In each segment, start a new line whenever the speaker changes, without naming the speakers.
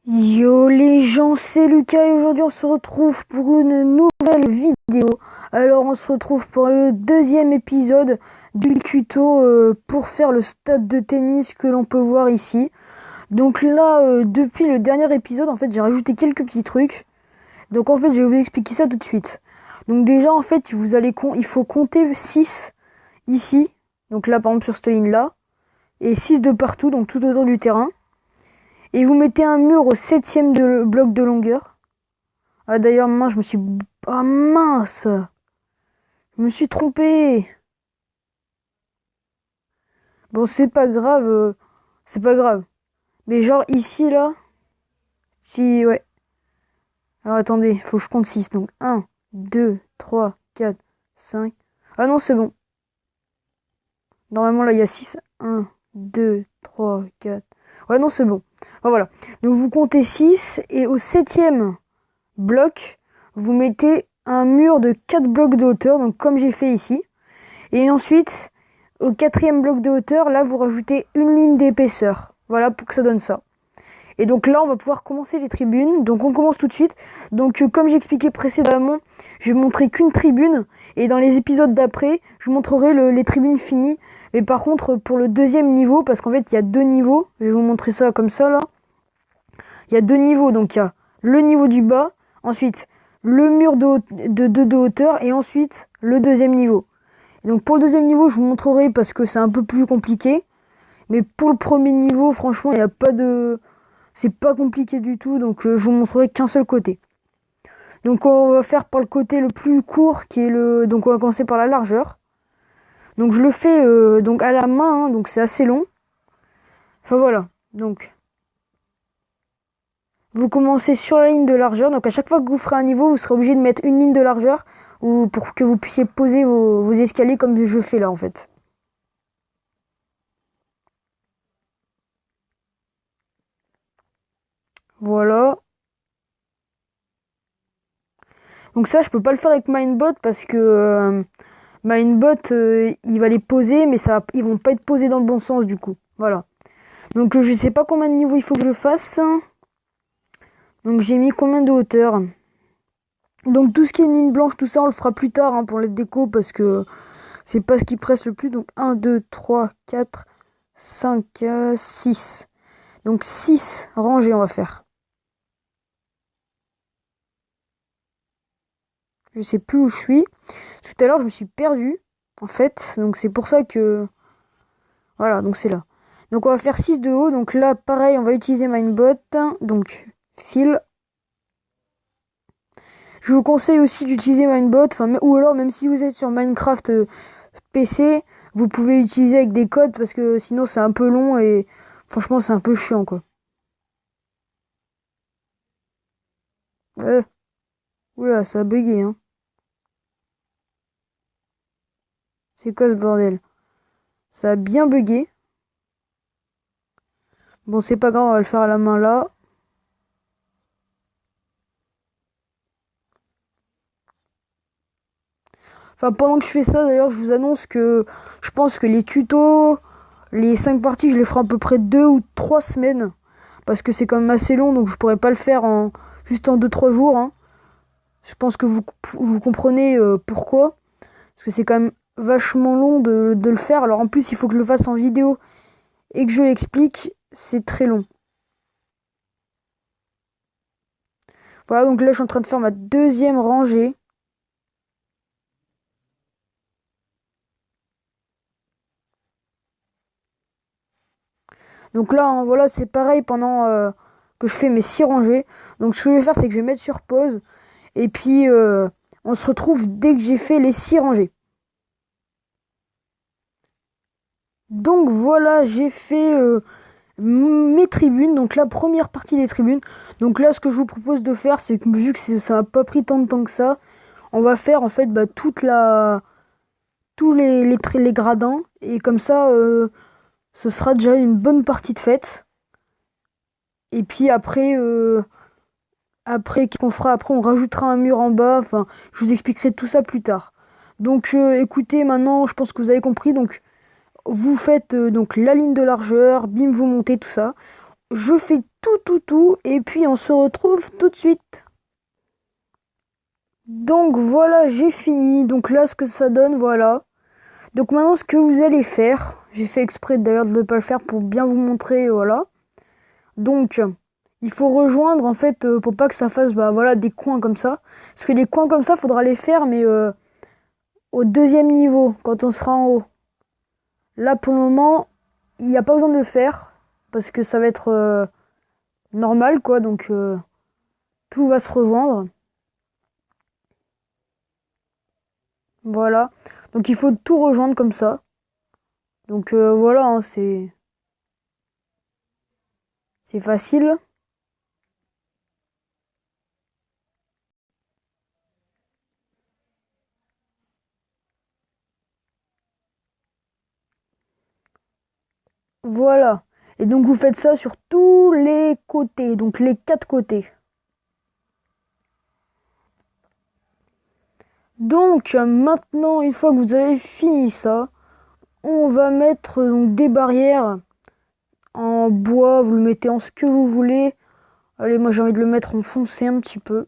Yo les gens, c'est Lucas et aujourd'hui on se retrouve pour une nouvelle vidéo. Alors on se retrouve pour le deuxième épisode du tuto pour faire le stade de tennis que l'on peut voir ici. Donc là, depuis le dernier épisode, en fait j'ai rajouté quelques petits trucs. Donc en fait je vais vous expliquer ça tout de suite. Donc déjà en fait il faut compter 6 ici. Donc là par exemple sur cette ligne là. Et 6 de partout, donc tout autour du terrain. Et vous mettez un mur au septième bloc de longueur. Ah d'ailleurs, moi je me suis... Ah mince! Je me suis trompé! Bon, c'est pas grave. C'est pas grave. Mais genre ici, là... Si, ouais. Alors attendez, faut que je compte 6. Donc 1, 2, 3, 4, 5... Ah non, c'est bon. Normalement, là, il y a 6. 1, 2, 3, 4... Ouais, non, c'est bon. Enfin, voilà. Donc vous comptez 6 et au septième bloc, vous mettez un mur de 4 blocs de hauteur, donc comme j'ai fait ici. Et ensuite, au quatrième bloc de hauteur, là, vous rajoutez une ligne d'épaisseur. Voilà pour que ça donne ça. Et donc là, on va pouvoir commencer les tribunes. Donc on commence tout de suite. Donc comme j'expliquais précédemment, je vais montrer qu'une tribune. Et dans les épisodes d'après, je montrerai les tribunes finies. Mais par contre, pour le deuxième niveau, parce qu'en fait, il y a 2 niveaux. Je vais vous montrer ça comme ça, là. Il y a 2 niveaux. Donc il y a le niveau du bas. Ensuite, le mur de hauteur. Et ensuite, le deuxième niveau. Et donc pour le deuxième niveau, je vous montrerai parce que c'est un peu plus compliqué. Mais pour le premier niveau, franchement, il n'y a pas de... C'est pas compliqué du tout, donc je vous montrerai qu'un seul côté. Donc on va faire par le côté le plus court, qui est le... Donc on va commencer par la largeur. Donc je le fais donc à la main, hein, donc c'est assez long. Enfin voilà, donc... Vous commencez sur la ligne de largeur, donc à chaque fois que vous ferez un niveau, vous serez obligé de mettre une ligne de largeur ou pour que vous puissiez poser vos escaliers comme je fais là en fait. Voilà. Donc ça, je peux pas le faire avec Minebot parce que Minebot, il va les poser, mais ils vont pas être posés dans le bon sens du coup. Voilà. Donc je sais pas combien de niveaux il faut que je fasse. Donc j'ai mis combien de hauteur. Donc tout ce qui est une ligne blanche, tout ça, on le fera plus tard hein, pour les décos parce que c'est pas ce qui presse le plus. Donc 1, 2, 3, 4, 5, 6. Donc 6 rangées on va faire. Je sais plus où je suis. Tout à l'heure, je me suis perdu, en fait. Donc c'est pour ça que... Voilà, donc c'est là. Donc on va faire 6 de haut. Donc là, pareil, on va utiliser Minebot. Donc, fil. Je vous conseille aussi d'utiliser Minebot. Ou alors, même si vous êtes sur Minecraft PC, vous pouvez utiliser avec des codes parce que sinon c'est un peu long et franchement c'est un peu chiant, quoi. Oula, ça a bugué, hein. C'est quoi ce bordel? Ça a bien bugué. Bon, c'est pas grave, on va le faire à la main là. Enfin, pendant que je fais ça, d'ailleurs, je vous annonce que je pense que les tutos, les 5 parties, je les ferai à peu près 2 ou 3 semaines. Parce que c'est quand même assez long, donc je pourrais pas le faire juste en 2 3 jours. Hein. Je pense que vous comprenez pourquoi. Parce que c'est quand même vachement long de le faire. Alors en plus, il faut que je le fasse en vidéo et que je l'explique. C'est très long. Voilà, donc là, je suis en train de faire ma deuxième rangée. Donc là, hein, voilà, c'est pareil pendant que je fais mes 6 rangées. Donc ce que je vais faire, c'est que je vais mettre sur pause. Et puis, on se retrouve dès que j'ai fait les 6 rangées. Donc voilà, j'ai fait mes tribunes. Donc la première partie des tribunes. Donc là, ce que je vous propose de faire, c'est que vu que ça n'a pas pris tant de temps que ça, on va faire en fait tous les gradins. Et comme ça, ce sera déjà une bonne partie de fête. Et puis après, qu'est-ce qu'on fera après? On rajoutera un mur en bas. Enfin, je vous expliquerai tout ça plus tard. Donc, écoutez, maintenant, je pense que vous avez compris. Donc, vous faites donc la ligne de largeur, bim, vous montez tout ça. je fais tout et puis on se retrouve tout de suite. Donc voilà, j'ai fini. Donc là, ce que ça donne, voilà. Donc maintenant, ce que vous allez faire, j'ai fait exprès d'ailleurs de ne pas le faire pour bien vous montrer, voilà. Donc, il faut rejoindre en fait pour pas que ça fasse bah voilà des coins comme ça. Parce que les coins comme ça, faudra les faire mais au deuxième niveau quand on sera en haut. Là pour le moment, il n'y a pas besoin de le faire parce que ça va être normal quoi. Donc tout va se rejoindre. Voilà. Donc il faut tout rejoindre comme ça. Donc voilà, hein, c'est facile. Voilà. Et donc vous faites ça sur tous les côtés, donc les quatre côtés. Donc maintenant, une fois que vous avez fini ça, on va mettre donc, des barrières en bois, vous le mettez en ce que vous voulez. Allez, moi j'ai envie de le mettre en foncé un petit peu.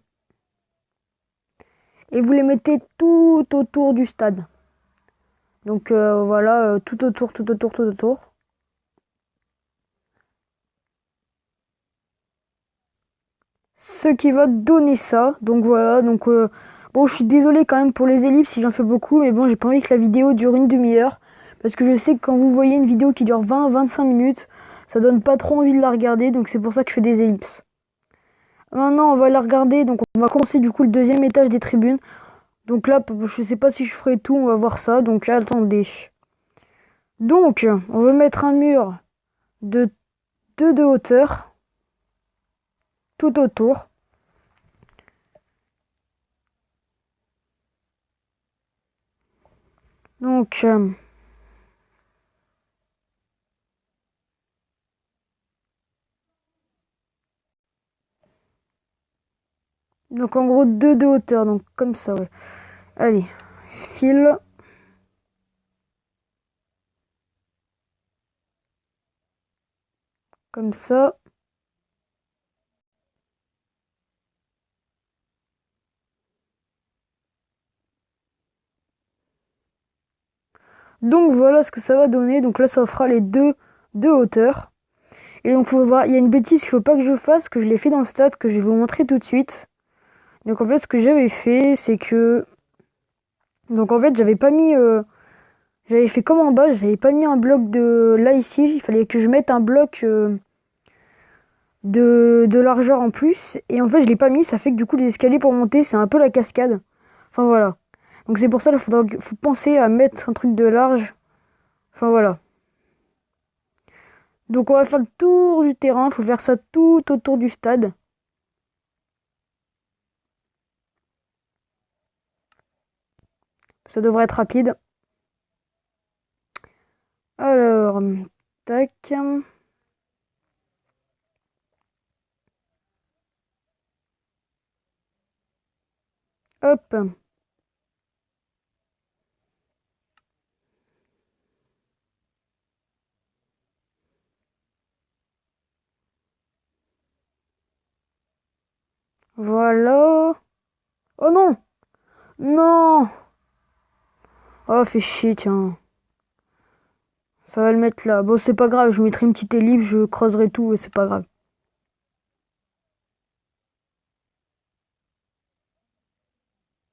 Et vous les mettez tout autour du stade. Donc voilà, tout autour, tout autour, tout autour. Ce qui va donner ça. Donc voilà, donc bon, je suis désolé quand même pour les ellipses si j'en fais beaucoup, mais bon, j'ai pas envie que la vidéo dure une demi-heure. Parce que je sais que quand vous voyez une vidéo qui dure 20-25 minutes, ça donne pas trop envie de la regarder, donc c'est pour ça que je fais des ellipses. Maintenant, on va la regarder, donc on va commencer du coup le deuxième étage des tribunes. Donc là, je sais pas si je ferai tout, on va voir ça, donc attendez. Donc, on va mettre un mur de 2 de hauteur, tout autour. Donc, en gros 2 de hauteur, donc comme ça, ouais. Allez, fil. Comme ça. Donc voilà ce que ça va donner. Donc là, ça fera les deux de hauteur. Et donc, faut voir, il y a une bêtise qu'il faut pas que je fasse, que je l'ai fait dans le stade, que je vais vous montrer tout de suite. Donc en fait, ce que j'avais fait, c'est que... Donc en fait, j'avais fait comme en bas, j'avais pas mis un bloc de... Là, ici, il fallait que je mette un bloc de largeur en plus. Et en fait, je l'ai pas mis, ça fait que du coup, les escaliers pour monter, c'est un peu la cascade. Enfin voilà. Donc c'est pour ça qu'il faut penser à mettre un truc de large. Enfin voilà. Donc on va faire le tour du terrain, il faut faire ça tout autour du stade. Ça devrait être rapide. Alors, tac. Hop. Voilà. Oh non! Non! Oh, fait chier, tiens. Ça va le mettre là. Bon, c'est pas grave, je mettrai une petite ellipse, je creuserai tout et c'est pas grave.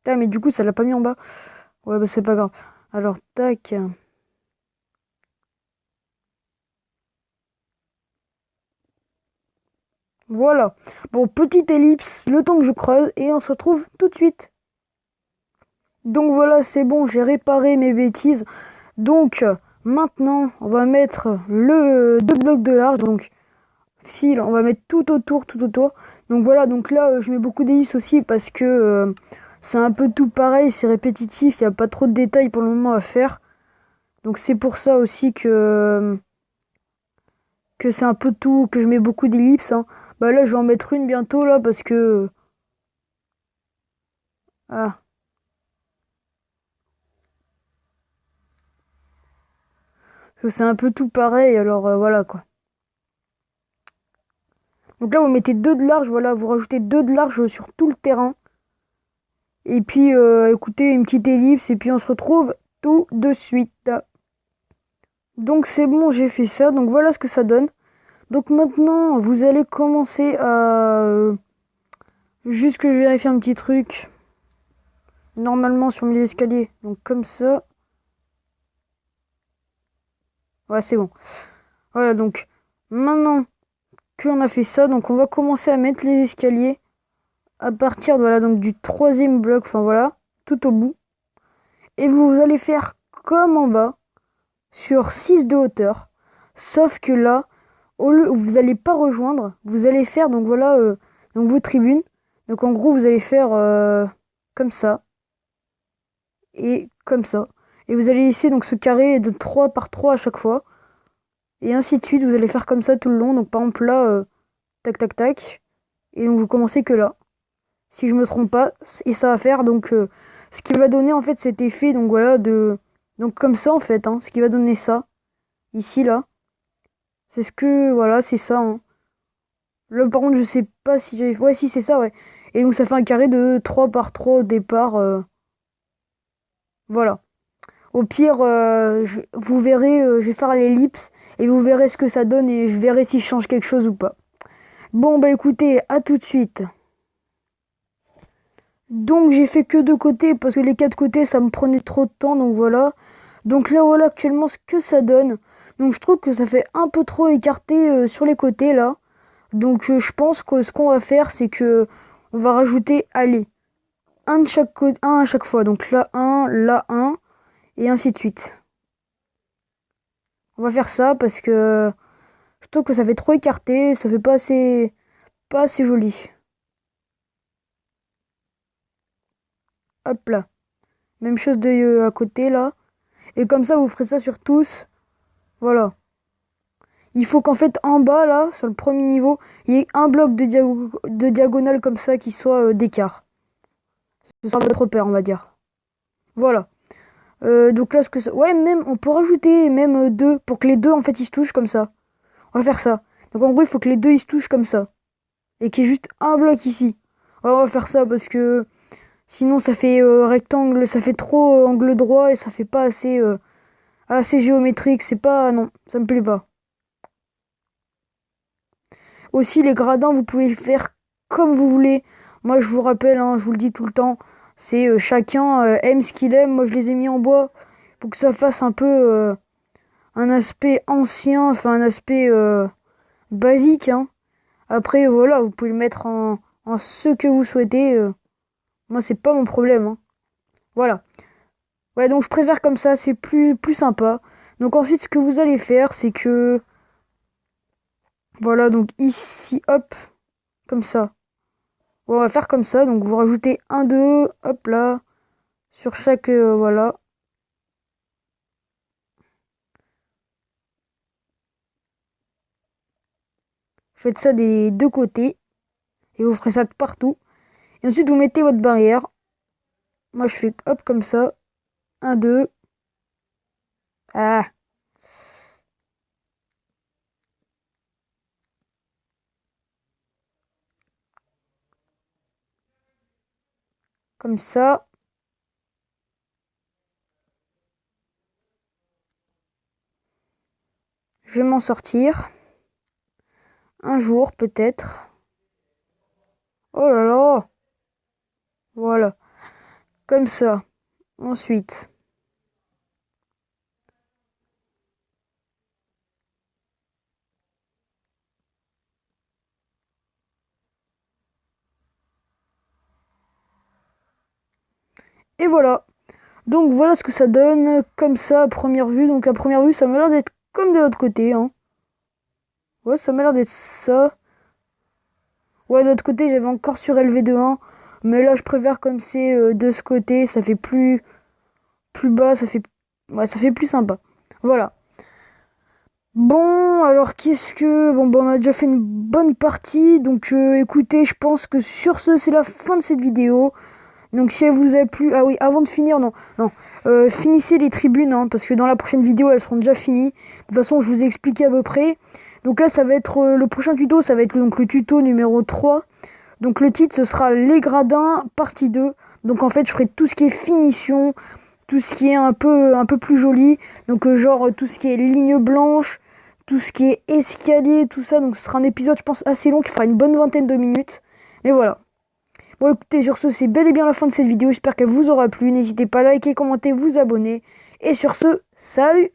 Ah, mais du coup, ça l'a pas mis en bas. Ouais, bah c'est pas grave. Alors, tac. Voilà. Bon, petite ellipse, le temps que je creuse et on se retrouve tout de suite. Donc voilà, c'est bon, j'ai réparé mes bêtises. Donc maintenant, on va mettre le deux blocs de large, donc fil, on va mettre tout autour, tout autour. Donc voilà, donc là, je mets beaucoup d'ellipses aussi parce que c'est un peu tout pareil, c'est répétitif, il n'y a pas trop de détails pour le moment à faire. Donc c'est pour ça aussi que c'est un peu tout, que je mets beaucoup d'ellipses, hein. Bah là, je vais en mettre une bientôt là parce que ah, parce que c'est un peu tout pareil, alors voilà quoi. Donc là, vous mettez 2 de large, voilà, vous rajoutez 2 de large sur tout le terrain. Et puis, écoutez, une petite ellipse, et puis on se retrouve tout de suite. Donc c'est bon, j'ai fait ça, donc voilà ce que ça donne. Donc maintenant, vous allez commencer à... juste que je vérifie un petit truc. Normalement sur mes escaliers, donc comme ça. Ouais, c'est bon. Voilà, donc maintenant qu'on a fait ça, donc on va commencer à mettre les escaliers à partir voilà, donc du 3e bloc, enfin voilà, tout au bout. Et vous allez faire comme en bas, sur 6 de hauteur. Sauf que là, au lieu où vous n'allez pas rejoindre, vous allez faire donc voilà donc vos tribunes. Donc en gros, vous allez faire comme ça et comme ça. Et vous allez laisser donc ce carré de 3 par 3 à chaque fois. Et ainsi de suite, vous allez faire comme ça tout le long. Donc par exemple là, tac tac tac. Et donc vous commencez que là. Si je me trompe pas. Et ça va faire donc ce qui va donner en fait cet effet donc voilà de. Donc comme ça en fait, hein, ce qui va donner ça. Ici là. C'est ce que. Voilà, c'est ça. Hein. Là par contre je sais pas si j'ai. Ouais si c'est ça ouais. Et donc ça fait un carré de 3 par 3 au départ. Voilà. Au pire, vous verrez, je vais faire l'ellipse et vous verrez ce que ça donne et je verrai si je change quelque chose ou pas. Bon, bah écoutez, à tout de suite. Donc j'ai fait que 2 côtés parce que les 4 côtés ça me prenait trop de temps, donc voilà. Donc là voilà actuellement ce que ça donne. Donc je trouve que ça fait un peu trop écarté sur les côtés là. Donc je pense que ce qu'on va faire c'est que on va rajouter, allez, un de chaque côté, un à chaque fois. Donc là un. Et ainsi de suite. On va faire ça parce que je trouve que ça fait trop écarté, ça fait pas assez joli. Hop là. Même chose de à côté là. Et comme ça, vous ferez ça sur tous. Voilà. Il faut qu'en fait, en bas là, sur le premier niveau, il y ait un bloc de diagonale comme ça qui soit d'écart. Ce sera votre repère, on va dire. Voilà. Donc là, ce que ça... Ouais, même, on peut rajouter même 2 pour que les deux en fait ils se touchent comme ça. On va faire ça. Donc en gros, il faut que les deux ils se touchent comme ça. Et qu'il y ait juste un bloc ici. Ouais, on va faire ça parce que sinon ça fait rectangle, ça fait trop angle droit et ça fait pas assez géométrique. C'est pas... Non, ça me plaît pas. Aussi, les gradins, vous pouvez le faire comme vous voulez. Moi, je vous rappelle, hein, je vous le dis tout le temps, c'est chacun aime ce qu'il aime. Moi, je les ai mis en bois pour que ça fasse un peu un aspect ancien, enfin un aspect basique. Hein. Après, voilà, vous pouvez le mettre en ce que vous souhaitez. Moi, c'est pas mon problème. Hein. Voilà. Ouais, donc je préfère comme ça, c'est plus sympa. Donc ensuite, ce que vous allez faire, c'est que... Voilà, donc ici, hop, comme ça. On va faire comme ça, donc vous rajoutez un 2 hop là, sur chaque, voilà. Faites ça des deux côtés, et vous ferez ça de partout. Et ensuite, vous mettez votre barrière. Moi, je fais hop comme ça, un 2 ah, comme ça. Je vais m'en sortir. Un jour, peut-être. Oh là là! Voilà, comme ça. Ensuite, et voilà. Donc voilà ce que ça donne, comme ça, à première vue. Donc à première vue, ça m'a l'air d'être comme de l'autre côté, hein. Ouais, ça m'a l'air d'être ça. Ouais, de l'autre côté, j'avais encore surélevé de 1. Mais là, je préfère comme c'est de ce côté. Ça fait plus bas, ouais, ça fait plus sympa. Voilà. Bon, alors qu'est-ce que... Bon, bah, on a déjà fait une bonne partie. Donc écoutez, je pense que sur ce, c'est la fin de cette vidéo. Donc si elle vous a plu... Ah oui, avant de finir, non. Finissez les tribunes, hein, parce que dans la prochaine vidéo, elles seront déjà finies. De toute façon, je vous ai expliqué à peu près. Donc là, ça va être le prochain tuto, ça va être donc le tuto numéro 3. Donc le titre, ce sera les gradins partie 2. Donc en fait, je ferai tout ce qui est finition, tout ce qui est un peu plus joli. Donc genre tout ce qui est ligne blanche, tout ce qui est escalier, tout ça. Donc ce sera un épisode, je pense, assez long qui fera une bonne vingtaine de minutes. Mais voilà. Bon écoutez, sur ce, c'est bel et bien la fin de cette vidéo. J'espère qu'elle vous aura plu. N'hésitez pas à liker, commenter, vous abonner. Et sur ce, salut!